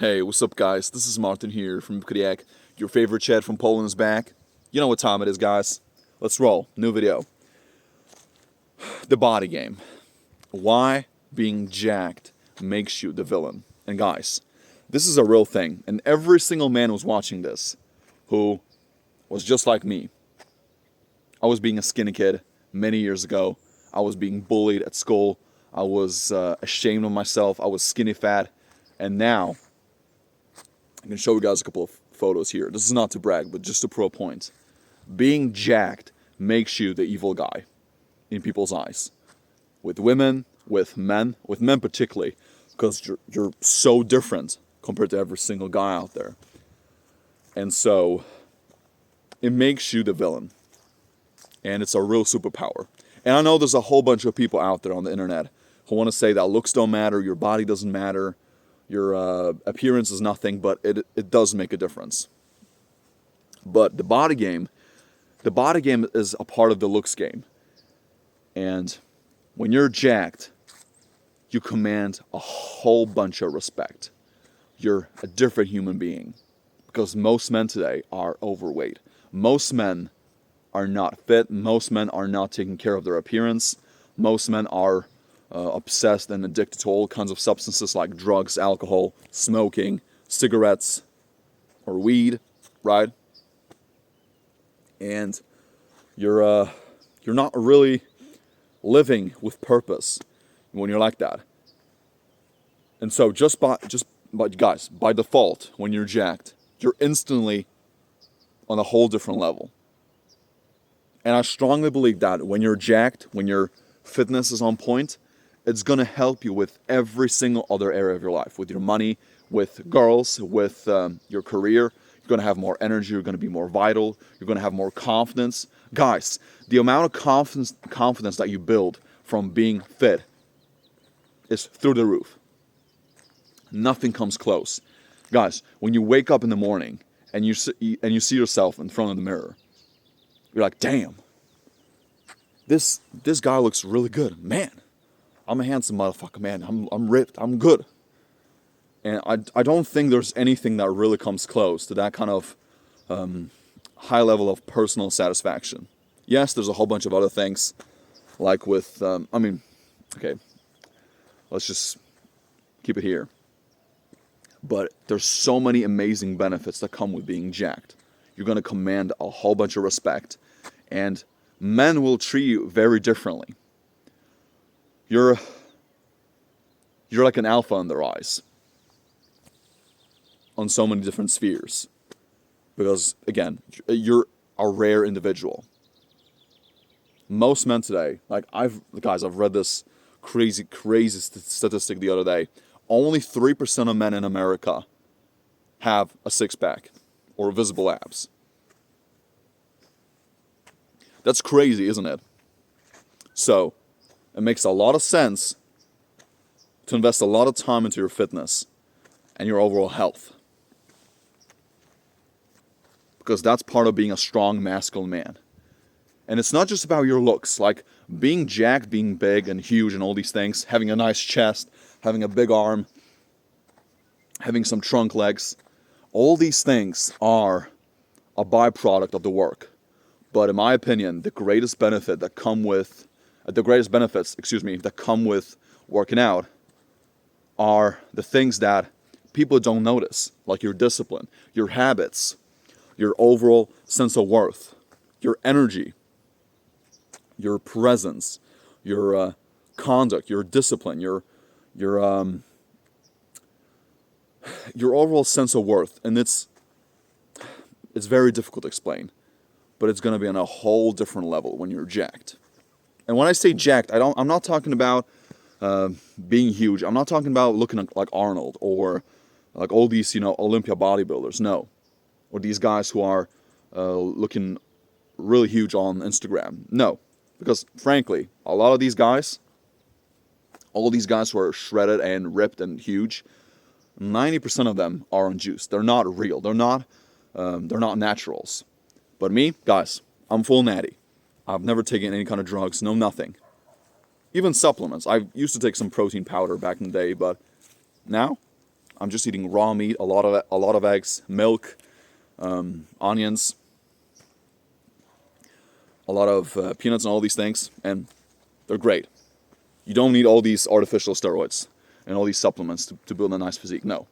Hey, what's up, guys? This is Martin here from Kodiak. Your favorite Chad from Poland is back. You know what time it is, guys. Let's roll. New video. The body game. Why being jacked makes you the villain. And guys, this is a real thing. And every single man who's watching this who was just like me. I was being a skinny kid many years ago. I was being bullied at school. I was ashamed of myself. I was skinny fat. And now, I'm going to show you guys a couple of photos here. This is not to brag, but just to prove a point. Being jacked makes you the evil guy in people's eyes. With women, with men particularly, because you're so different compared to every single guy out there. And so, it makes you the villain. And it's a real superpower. And I know there's a whole bunch of people out there on the internet who want to say that looks don't matter, your body doesn't matter, your appearance is nothing, but it does make a difference. But the body game is a part of the looks game. And when you're jacked, you command a whole bunch of respect. You're a different human being. Because most men today are overweight. Most men are not fit. Most men are not taking care of their appearance. Most men are obsessed and addicted to all kinds of substances like drugs, alcohol, smoking, cigarettes, or weed, right? And you're not really living with purpose when you're like that. And so guys, by default, when you're jacked, you're instantly on a whole different level. And I strongly believe that when you're jacked, when your fitness is on point, it's going to help you with every single other area of your life. With your money, with girls, with your career. You're going to have more energy. You're going to be more vital. You're going to have more confidence. Guys, the amount of confidence that you build from being fit is through the roof. Nothing comes close. Guys, when you wake up in the morning and you see yourself in front of the mirror, you're like, damn, this guy looks really good. Man, I'm a handsome motherfucker, man. I'm ripped. I'm good. And I don't think there's anything that really comes close to that kind of high level of personal satisfaction. Yes, there's a whole bunch of other things, like with, okay, let's just keep it here. But there's so many amazing benefits that come with being jacked. You're going to command a whole bunch of respect. And men will treat you very differently. You're like an alpha in their eyes. On so many different spheres. Because, again, you're a rare individual. Most men today, I've read this crazy statistic the other day. Only 3% of men in America have a six-pack or visible abs. That's crazy, isn't it? So, it makes a lot of sense to invest a lot of time into your fitness and your overall health. Because that's part of being a strong, masculine man. And it's not just about your looks, like being jacked, being big and huge and all these things, having a nice chest, having a big arm, having some trunk legs. All these things are a byproduct of the work. But in my opinion, the greatest benefits that come with working out are the things that people don't notice, like your discipline, your habits, your overall sense of worth, your energy, your presence, your conduct, your discipline, your overall sense of worth. And it's very difficult to explain. But it's going to be on a whole different level when you're jacked. And when I say jacked, I'm not talking about being huge. I'm not talking about looking like Arnold or like all these, Olympia bodybuilders. No. Or these guys who are looking really huge on Instagram. No. Because frankly, a lot of these guys, all these guys who are shredded and ripped and huge, 90% of them are on juice. They're not real. They're not naturals. But me, guys, I'm full natty. I've never taken any kind of drugs, no nothing. Even supplements. I used to take some protein powder back in the day, but now I'm just eating raw meat, a lot of eggs, milk, onions, a lot of peanuts, and all these things, and they're great. You don't need all these artificial steroids and all these supplements to build a nice physique. No,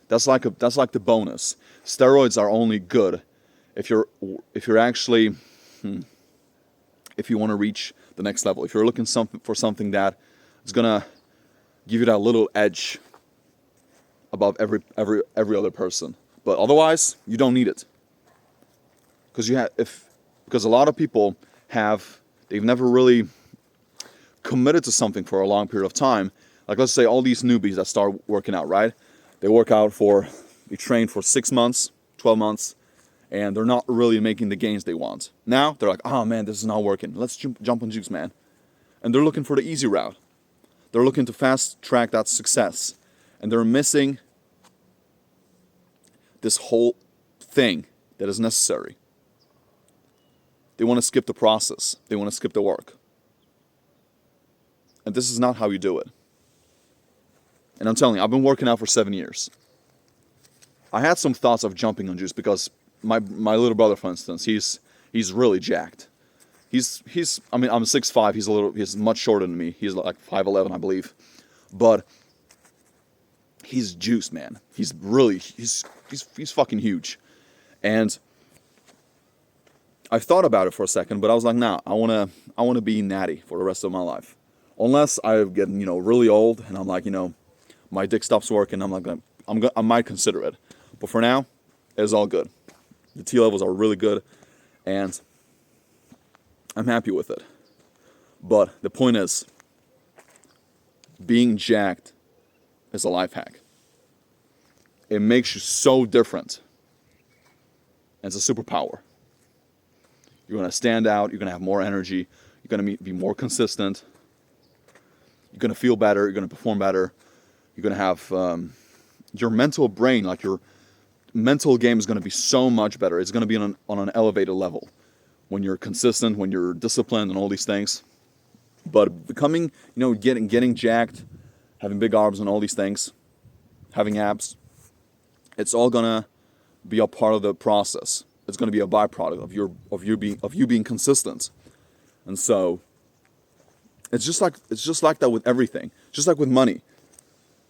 that's like the bonus. Steroids are only good if you're actually if you want to reach the next level. If you're looking for something that is gonna give you that little edge above every other person. But otherwise, you don't need it. Because a lot of people they've never really committed to something for a long period of time. Like, let's say all these newbies that start working out, right? They train for 6 months, 12 months, and they're not really making the gains they want. Now they're like, oh man, this is not working. Let's jump on juice, man. And they're looking for the easy route. They're looking to fast track that success. And they're missing this whole thing that is necessary. They want to skip the process. They want to skip the work. And this is not how you do it. And I'm telling you, I've been working out for 7 years. I had some thoughts of jumping on juice because my little brother, for instance, he's really jacked. I mean, I'm 6'5", he's much shorter than me. He's like 5'11", I believe. But he's juiced, man. He's fucking huge. And I thought about it for a second, but I was like, nah, I wanna be natty for the rest of my life. Unless I get, really old and I'm like, my dick stops working, I might consider it. But for now, it's all good. The T levels are really good, and I'm happy with it. But the point is, being jacked is a life hack. It makes you so different. And it's a superpower. You're going to stand out, you're going to have more energy, you're going to be more consistent, you're going to feel better, you're going to perform better, you're going to have your mental brain, like your mental game is going to be so much better. It's going to be on an elevated level when you're consistent, when you're disciplined and all these things. But becoming, getting jacked, having big arms and all these things, having abs, it's all going to be a part of the process. It's going to be a byproduct of you being consistent. And so it's just like that with everything. Just like with money.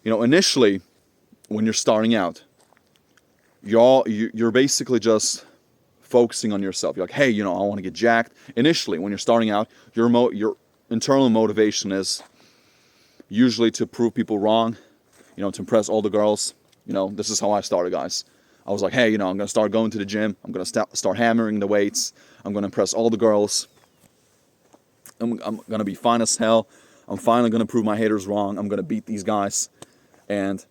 Initially when you're starting out, you're basically just focusing on yourself. You're like, hey, I want to get jacked. Initially, when you're starting out, your internal motivation is usually to prove people wrong, to impress all the girls. This is how I started, guys. I was like, hey, I'm going to start going to the gym. I'm going to start hammering the weights. I'm going to impress all the girls. I'm going to be fine as hell. I'm finally going to prove my haters wrong. I'm going to beat these guys. And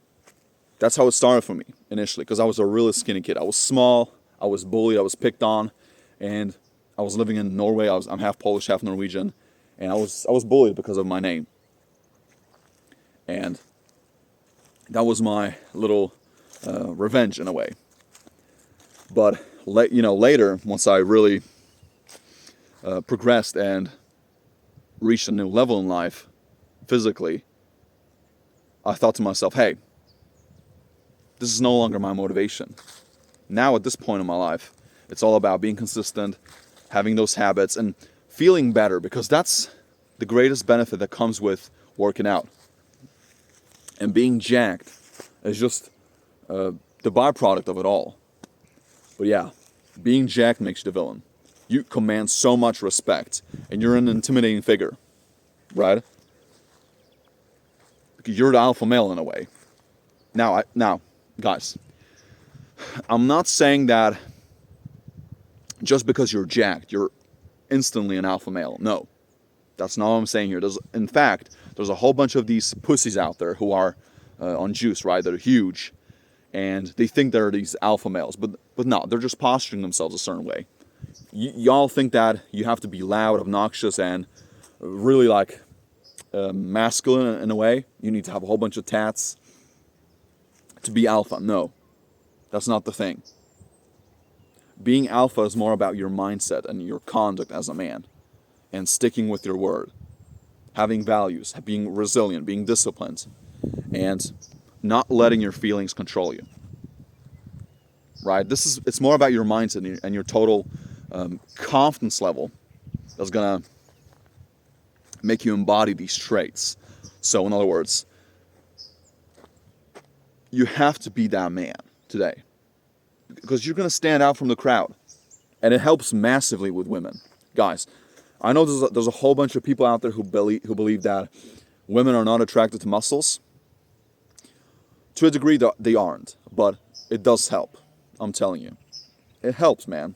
that's how it started for me initially, because I was a really skinny kid. I was small, I was bullied, I was picked on, and I was living in Norway. I'm half Polish, half Norwegian, and I was bullied because of my name. And that was my little revenge in a way. But later, once I really progressed and reached a new level in life, physically, I thought to myself, hey, this is no longer my motivation. Now at this point in my life, it's all about being consistent, having those habits, and feeling better, because that's the greatest benefit that comes with working out. And being jacked is just the byproduct of it all. But yeah, being jacked makes you the villain. You command so much respect, and you're an intimidating figure, right? You're the alpha male in a way. Now, guys, I'm not saying that just because you're jacked, you're instantly an alpha male. No, that's not what I'm saying here. In fact, there's a whole bunch of these pussies out there who are on juice, right? They're huge, and they think they're these alpha males, but no, they're just posturing themselves a certain way. Y'all think that you have to be loud, obnoxious, and really like masculine in a way. You need to have a whole bunch of tats to be alpha. No, that's not the thing. Being alpha is more about your mindset and your conduct as a man, and sticking with your word, having values, being resilient, being disciplined, and not letting your feelings control you. Right? It's more about your mindset and your total confidence level that's gonna make you embody these traits. So in other words, you have to be that man today because you're gonna stand out from the crowd, and it helps massively with women, guys. I know there's a whole bunch of people out there who believe that women are not attracted to muscles. To a degree, they aren't, but it does help. I'm telling you, it helps, man.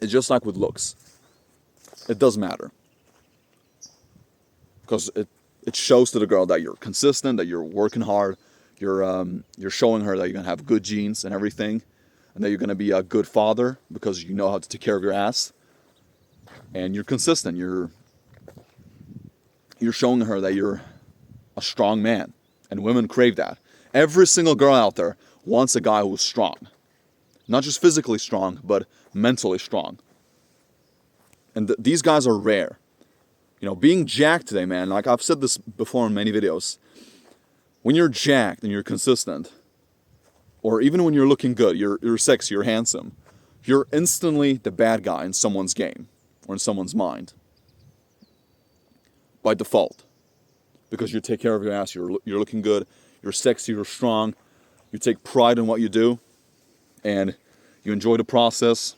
It's just like with looks. It does matter because it shows to the girl that you're consistent, that you're working hard, you're showing her that you're gonna have good genes and everything, and that you're gonna be a good father because you know how to take care of your ass, and you're consistent. You're showing her that you're a strong man, and women crave that. Every single girl out there wants a guy who's strong, not just physically strong, but mentally strong. And these guys are rare. You know, being jacked today, man, like I've said this before in many videos, when you're jacked and you're consistent, or even when you're looking good, you're sexy, you're handsome, you're instantly the bad guy in someone's game or in someone's mind. By default. Because you take care of your ass, you're looking good, you're sexy, you're strong, you take pride in what you do, and you enjoy the process.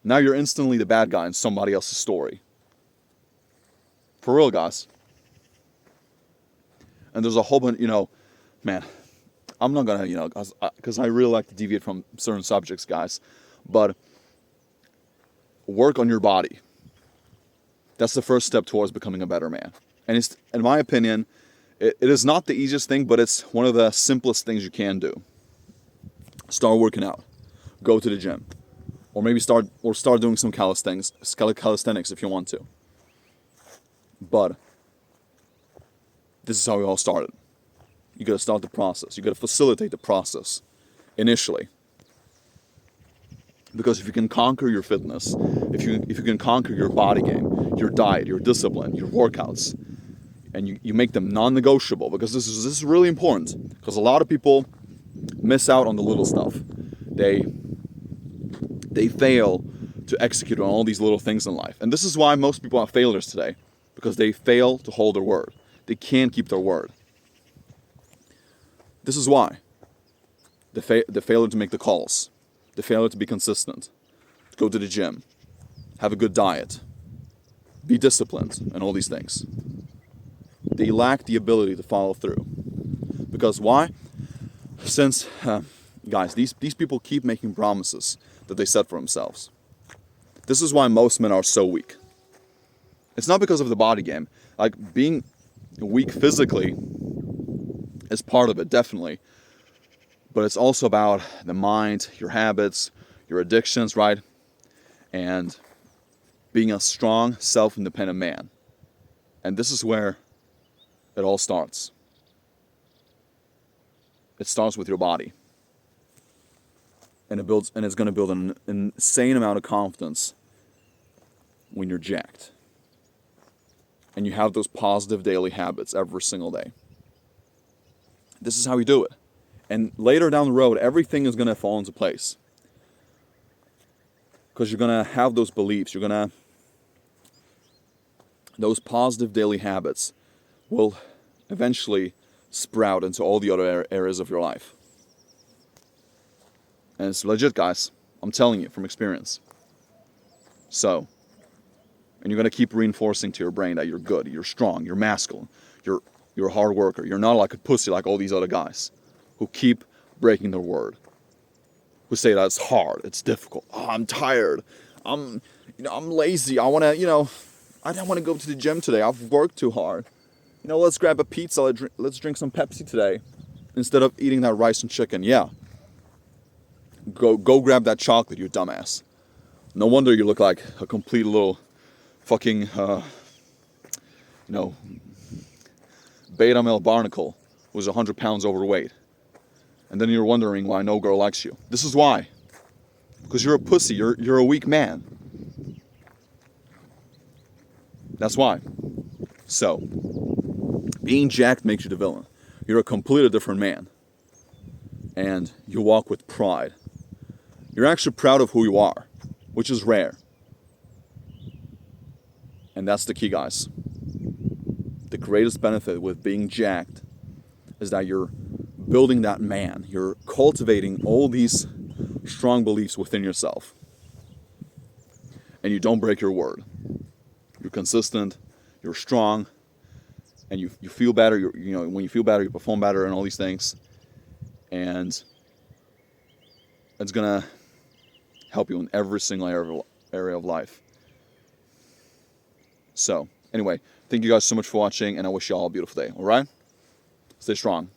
Now you're instantly the bad guy in somebody else's story. For real, guys. And there's a whole bunch, man, I'm not gonna, because I really like to deviate from certain subjects, guys, but work on your body. That's the first step towards becoming a better man. And it's, in my opinion, it is not the easiest thing, but it's one of the simplest things you can do. Start working out. Go to the gym. Or maybe start doing some calisthenics if you want to. But this is how we all started. You gotta start the process. You gotta facilitate the process initially. Because if you can conquer your fitness, if you can conquer your body game, your diet, your discipline, your workouts, and you make them non-negotiable, because this is really important, because a lot of people miss out on the little stuff. They fail to execute on all these little things in life. And this is why most people are failures today, because they fail to hold their word. They can't keep their word. This is why. The failure to make the calls. The failure to be consistent. To go to the gym. Have a good diet. Be disciplined, and all these things. They lack the ability to follow through. Because why? Since, guys, these people keep making promises that they set for themselves. This is why most men are so weak. It's not because of the body game. Like, being weak physically is part of it, definitely. But it's also about the mind, your habits, your addictions, right? And being a strong, self-independent man. And this is where it all starts. It starts with your body. And it's going to build an insane amount of confidence when you're jacked. And you have those positive daily habits every single day. This is how you do it. And later down the road, everything is going to fall into place. Because you're going to have those beliefs. Those positive daily habits will eventually sprout into all the other areas of your life. And it's legit, guys. I'm telling you from experience. So, and you're going to keep reinforcing to your brain that you're good, you're strong, you're masculine, you're a hard worker. You're not like a pussy like all these other guys who keep breaking their word. Who say that it's hard, it's difficult. Oh, I'm tired. I'm lazy. I don't want to go to the gym today. I've worked too hard. Let's grab a pizza. Let's drink some Pepsi today instead of eating that rice and chicken. Yeah. Go grab that chocolate, you dumbass. No wonder you look like a complete little fucking, beta male barnacle who's 100 pounds overweight. And then you're wondering why no girl likes you. This is why. Because you're a pussy. You're a weak man. That's why. So, being jacked makes you the villain. you're a completely different man. And you walk with pride. You're actually proud of who you are, which is rare. And that's the key, guys. The greatest benefit with being jacked is that you're building that man. You're cultivating all these strong beliefs within yourself. And you don't break your word. You're consistent, you're strong, and you feel better. When you feel better, you perform better and all these things. And it's gonna help you in every single area of life. So, anyway, thank you guys so much for watching, and I wish you all a beautiful day, all right? Stay strong.